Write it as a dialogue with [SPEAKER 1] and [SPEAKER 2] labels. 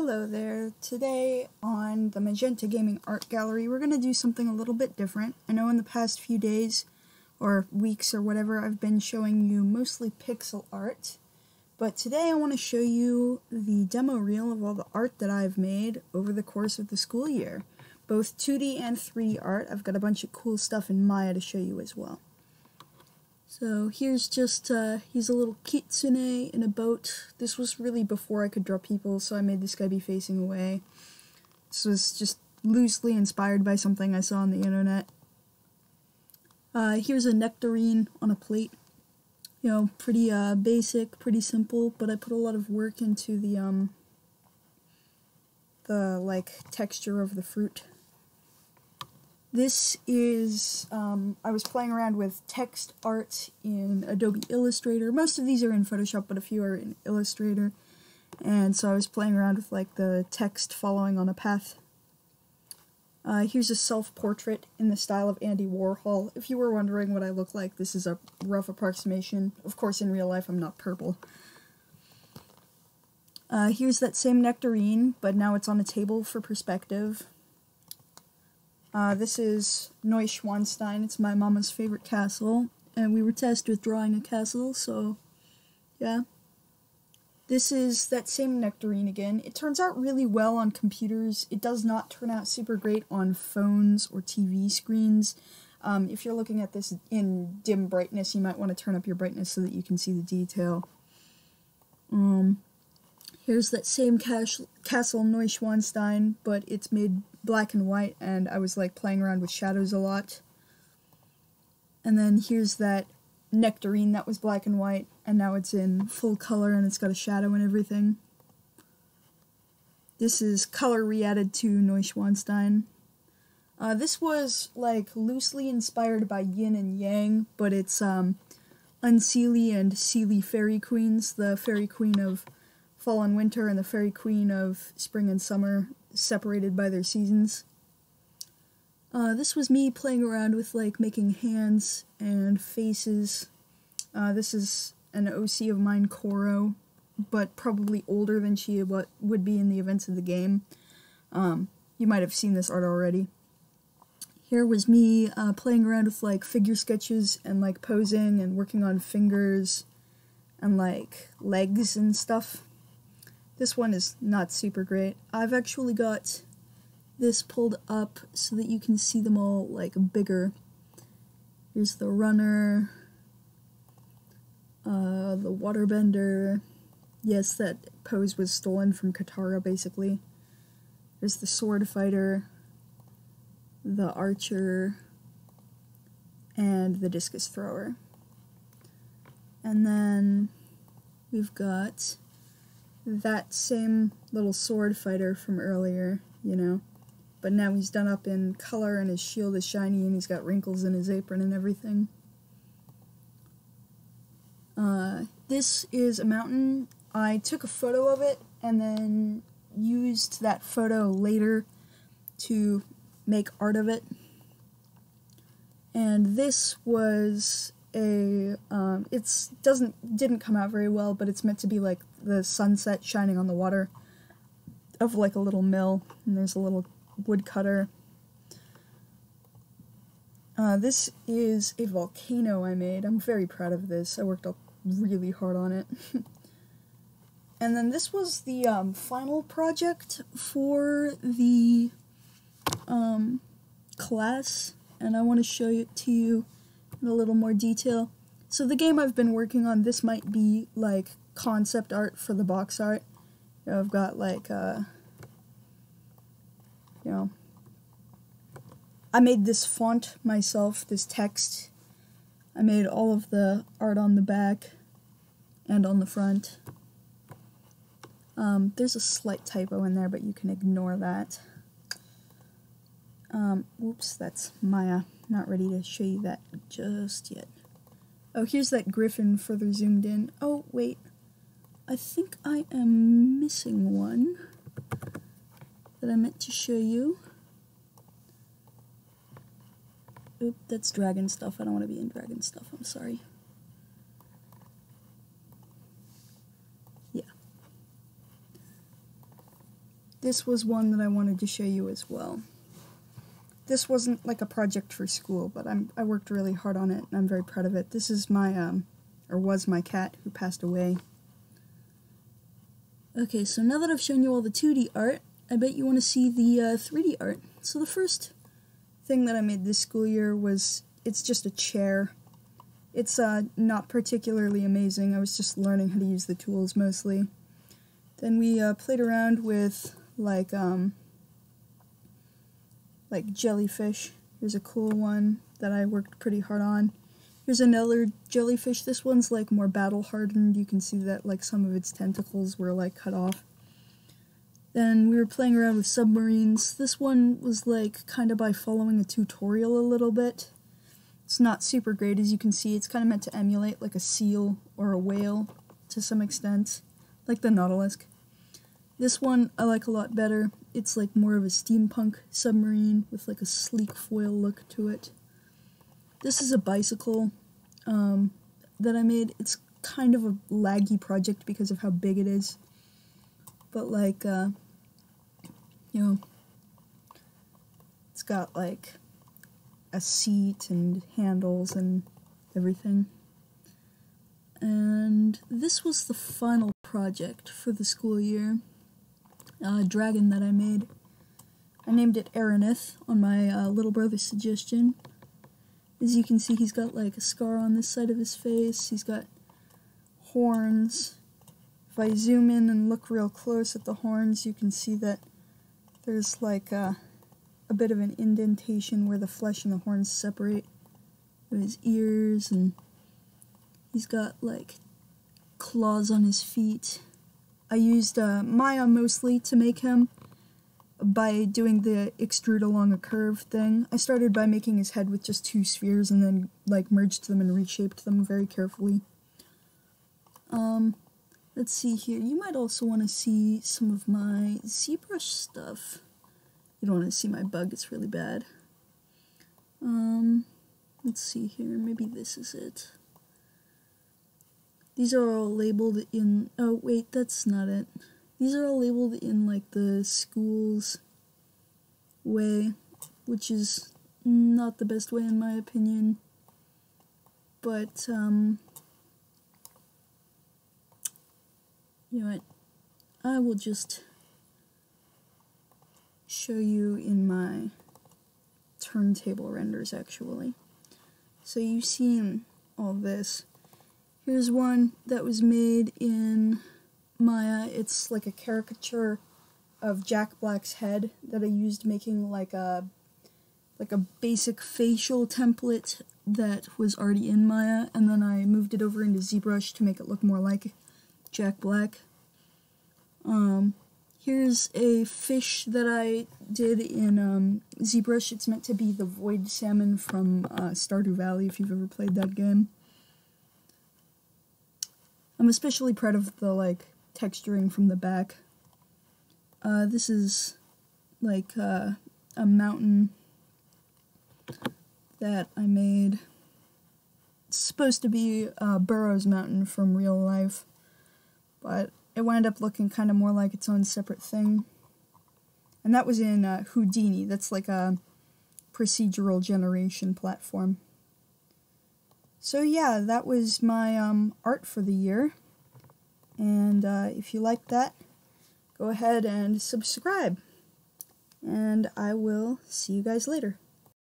[SPEAKER 1] Hello there. Today on the Magenta Gaming Art Gallery, we're going to do something a little bit different. I know in the past few days, or weeks or whatever, I've been showing you mostly pixel art, but today I want to show you the demo reel of all the art that I've made over the course of the school year. Both 2D and 3D art. I've got a bunch of cool stuff in Maya to show you as well. So here's just, he's a little kitsune in a boat. This was really before I could draw people, so I made this guy be facing away. This was just loosely inspired by something I saw on the internet. Here's a nectarine on a plate. You know, pretty basic, pretty simple, but I put a lot of work into the texture of the fruit. This is, I was playing around with text art in Adobe Illustrator. Most of these are in Photoshop, but a few are in Illustrator. And so I was playing around with, like, the text following on a path. Here's a self-portrait in the style of Andy Warhol. If you were wondering what I look like, this is a rough approximation. Of course, in real life, I'm not purple. Here's that same nectarine, but now it's on a table for perspective. This is Neuschwanstein. It's my mama's favorite castle, and we were tasked with drawing a castle, so yeah. This is that same nectarine again. It turns out really well on computers. It does not turn out super great on phones or TV screens. If you're looking at this in dim brightness, you might want to turn up your brightness so that you can see the detail. Here's that same castle Neuschwanstein, but it's made black and white, and I was like playing around with shadows a lot. And then here's that nectarine that was black and white, and now it's in full color and it's got a shadow and everything. This is color re-added to Neuschwanstein. This was like loosely inspired by Yin and Yang, but it's Unseelie and Seelie fairy queens, the fairy queen of fall and winter and the fairy queen of spring and summer, separated by their seasons. This was me playing around with, like, making hands and faces. This is an OC of mine, Koro, but probably older than she would be in the events of the game. You might have seen this art already. Here was me playing around with, like, figure sketches and, like, posing and working on fingers and, like, legs and stuff. This one is not super great. I've actually got this pulled up so that you can see them all, like, bigger. Here's the runner, the waterbender. Yes, that pose was stolen from Katara, basically. There's the sword fighter, the archer, and the discus thrower. And then we've got that same little sword fighter from earlier, you know, but now he's done up in color and his shield is shiny and he's got wrinkles in his apron and everything. This is a mountain. I took a photo of it and then used that photo later to make art of it. And this was a, didn't come out very well, but it's meant to be like the sunset shining on the water of like a little mill, and there's a little woodcutter. This is a volcano I made. I'm very proud of this. I worked up really hard on it. And then this was the final project for the class, and I want to show it to you in a little more detail. So the game I've been working on, this might be like concept art for the box art. You know, I've got like, you know, I made this font myself, this text. I made all of the art on the back and on the front. There's a slight typo in there, but you can ignore that. Oops, that's Maya. Not ready to show you that just yet. Oh, here's that griffin further zoomed in. Oh, wait. I think I am missing one that I meant to show you. Oop, that's dragon stuff. I don't want to be in dragon stuff. I'm sorry. Yeah. this was one that I wanted to show you as well. This wasn't like a project for school, but I worked really hard on it, and I'm very proud of it. This is my, was my cat who passed away. Okay, so now that I've shown you all the 2D art, I bet you want to see the 3D art. So the first thing that I made this school year was, it's just a chair. It's not particularly amazing. I was just learning how to use the tools mostly. Then we played around with like jellyfish. Here's a cool one that I worked pretty hard on. Here's another jellyfish. This one's like more battle hardened. You can see that like some of its tentacles were like cut off. Then we were playing around with submarines. This one was like kind of by following a tutorial a little bit. It's not super great, as you can see. It's kind of meant to emulate like a seal or a whale to some extent, like the Nautilus. This one I like a lot better. It's like more of a steampunk submarine with like a sleek foil look to it. This is a bicycle that I made. It's kind of a laggy project because of how big it is. But like, you know, it's got like a seat and handles and everything. And this was the final project for the school year. Dragon that I made. I named it Aranith on my little brother's suggestion. As you can see, he's got like a scar on this side of his face. He's got horns. If I zoom in and look real close at the horns, you can see that there's like a bit of an indentation where the flesh and the horns separate. His ears, and he's got like claws on his feet. I used Maya mostly to make him by doing the extrude along a curve thing. I started by making his head with just 2 spheres and then like merged them and reshaped them very carefully. Let's see here. You might also want to see some of my Zbrush stuff. You don't want to see my bug, it's really bad. Let's see here, maybe this is it. These are all labeled in, oh wait, that's not it. These are all labeled in like the school's way, which is not the best way in my opinion. But, you know what, I will just show you in my turntable renders actually. So you've seen all this. Here's one that was made in Maya. It's like a caricature of Jack Black's head that I used making like a basic facial template that was already in Maya, and then I moved it over into Zbrush to make it look more like Jack Black. Here's a fish that I did in Zbrush. It's meant to be the void salmon from Stardew Valley, if you've ever played that game. I'm especially proud of the like texturing from the back. This is like a mountain that I made. It's supposed to be Burroughs Mountain from real life, but it wound up looking kind of more like its own separate thing. And that was in Houdini. That's like a procedural generation platform. So yeah, that was my art for the year. And if you liked that, go ahead and subscribe. And I will see you guys later.